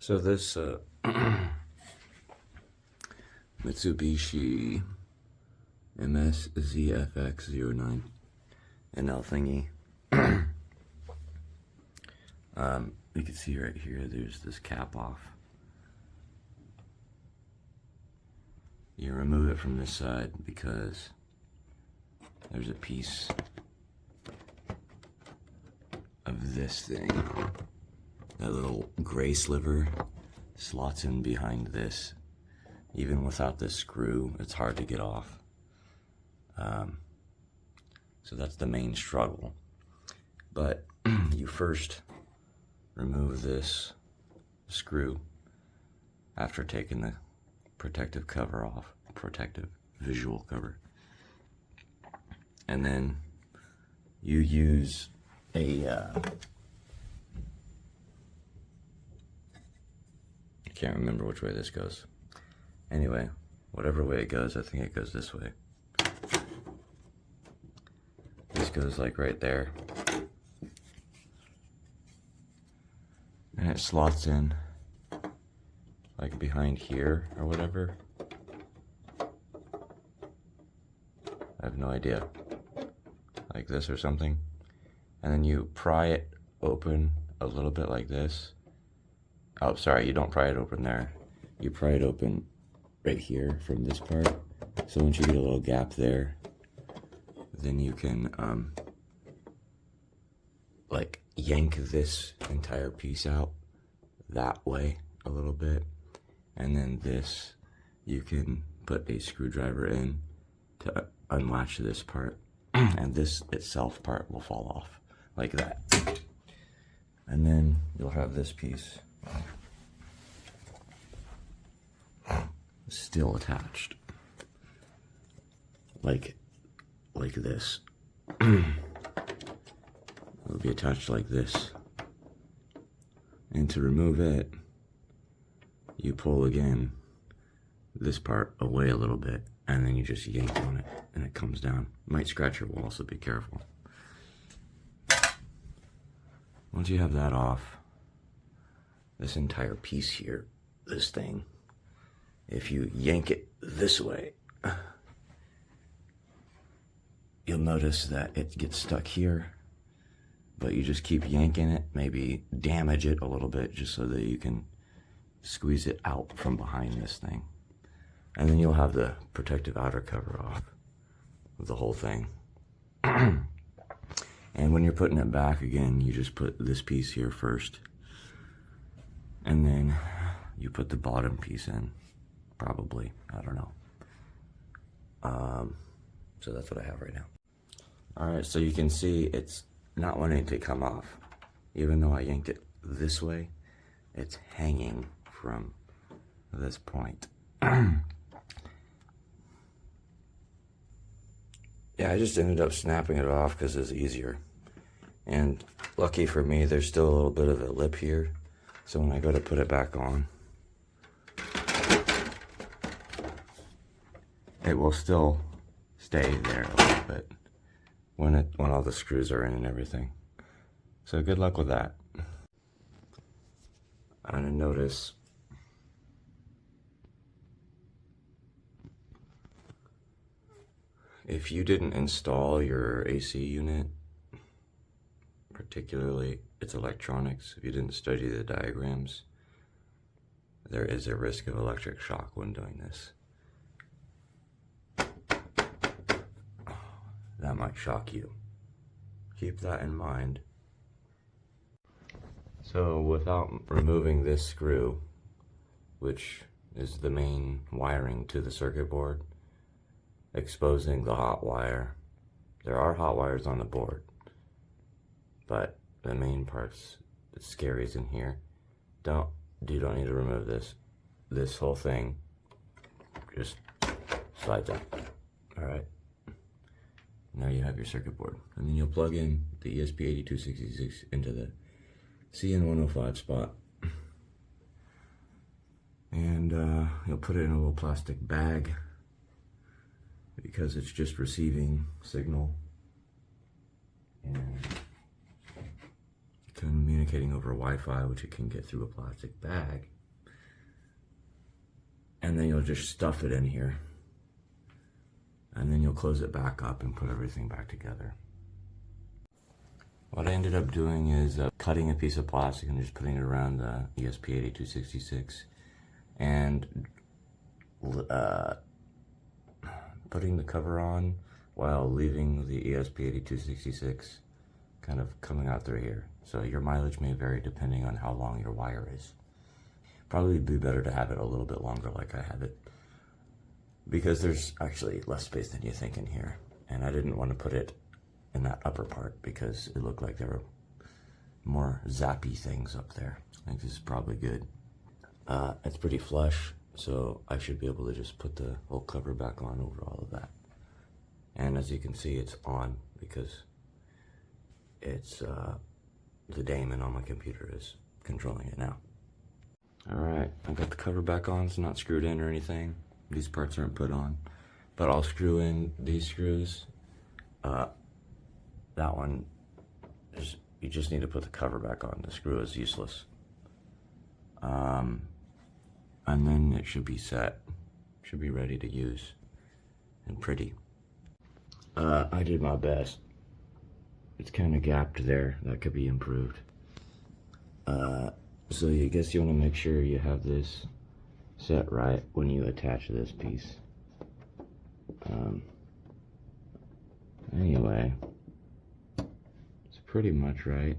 So this Mitsubishi MSZFX09 NL thingy, you can see right here there's this cap off. You remove it from this side because there's a piece of this thing. That little gray sliver slots in behind this. Even without this screw, it's hard to get off. So that's the main struggle. But you first remove this screw after taking the protective cover off, protective visual cover. And then you use a I can't remember which way this goes. Anyway, whatever way it goes, I think it goes this way. This goes like right there. And it slots in like behind here or whatever. I have no idea. Like this or something. And then you pry it open a little bit like this. Oh, sorry, you don't pry it open there. You pry it open right here from this part. So once you get a little gap there, then you can like yank this entire piece out that way a little bit. And then this, you can put a screwdriver in to unlatch this part. And this itself part will fall off like that. And then you'll have this piece still attached, like this. It'll be attached like this. And to remove it, you pull again this part away a little bit, and then you just yank on it, and it comes down. It might scratch your wall, so be careful. Once you have that off, this entire piece here, this thing, if you yank it this way, you'll notice that it gets stuck here, but you just keep yanking it, maybe damage it a little bit just so that you can squeeze it out from behind this thing. And then you'll have the protective outer cover off of the whole thing. And when you're putting it back again, you just put this piece here first. And then you put the bottom piece in, probably, I don't know. So that's what I have right now. All right, so you can see it's not wanting to come off. Even though I yanked it this way, it's hanging from this point. Yeah, I just ended up snapping it off because it's easier. And lucky for me, there's still a little bit of a lip here. So when I go to put it back on, it will still stay there a little bit when all the screws are in and everything. So good luck with that. I'm gonna notice if you didn't install your AC unit, particularly its electronics, if you didn't study the diagrams, there is a risk of electric shock when doing this. That might shock you. Keep that in mind. So without removing this screw, which is the main wiring to the circuit board, exposing the hot wire. There are hot wires on the board, but the main parts, the scary is in here. You don't need to remove this. This whole thing just slides out. All right. Now you have your circuit board, and then you'll plug in the ESP8266 into the CN105 spot, and you'll put it in a little plastic bag because it's just receiving signal and communicating communicating over Wi-Fi, which it can get through a plastic bag. And then you'll just stuff it in here. And then you'll close it back up and put everything back together. What I ended up doing is cutting a piece of plastic and just putting it around the ESP8266 and putting the cover on while leaving the ESP8266 kind of coming out through here. So your mileage may vary depending on how long your wire is. Probably be better to have it a little bit longer like I have it, because there's actually less space than you think in here. And I didn't want to put it in that upper part because it looked like there were more zappy things up there. I think this is probably good. It's pretty flush, so I should be able to just put the whole cover back on over all of that. And as you can see, it's on because it's the daemon on my computer is controlling it now. Alright, I got the cover back on. It's not screwed in or anything. These parts aren't put on, but I'll screw in these screws. That one is, you just need to put the cover back on. The screw is useless. And then it should be set. Should be ready to use and pretty. I did my best. It's kind of gapped there. That could be improved. So I guess you want to make sure you have this set right when you attach this piece. Anyway, it's pretty much right.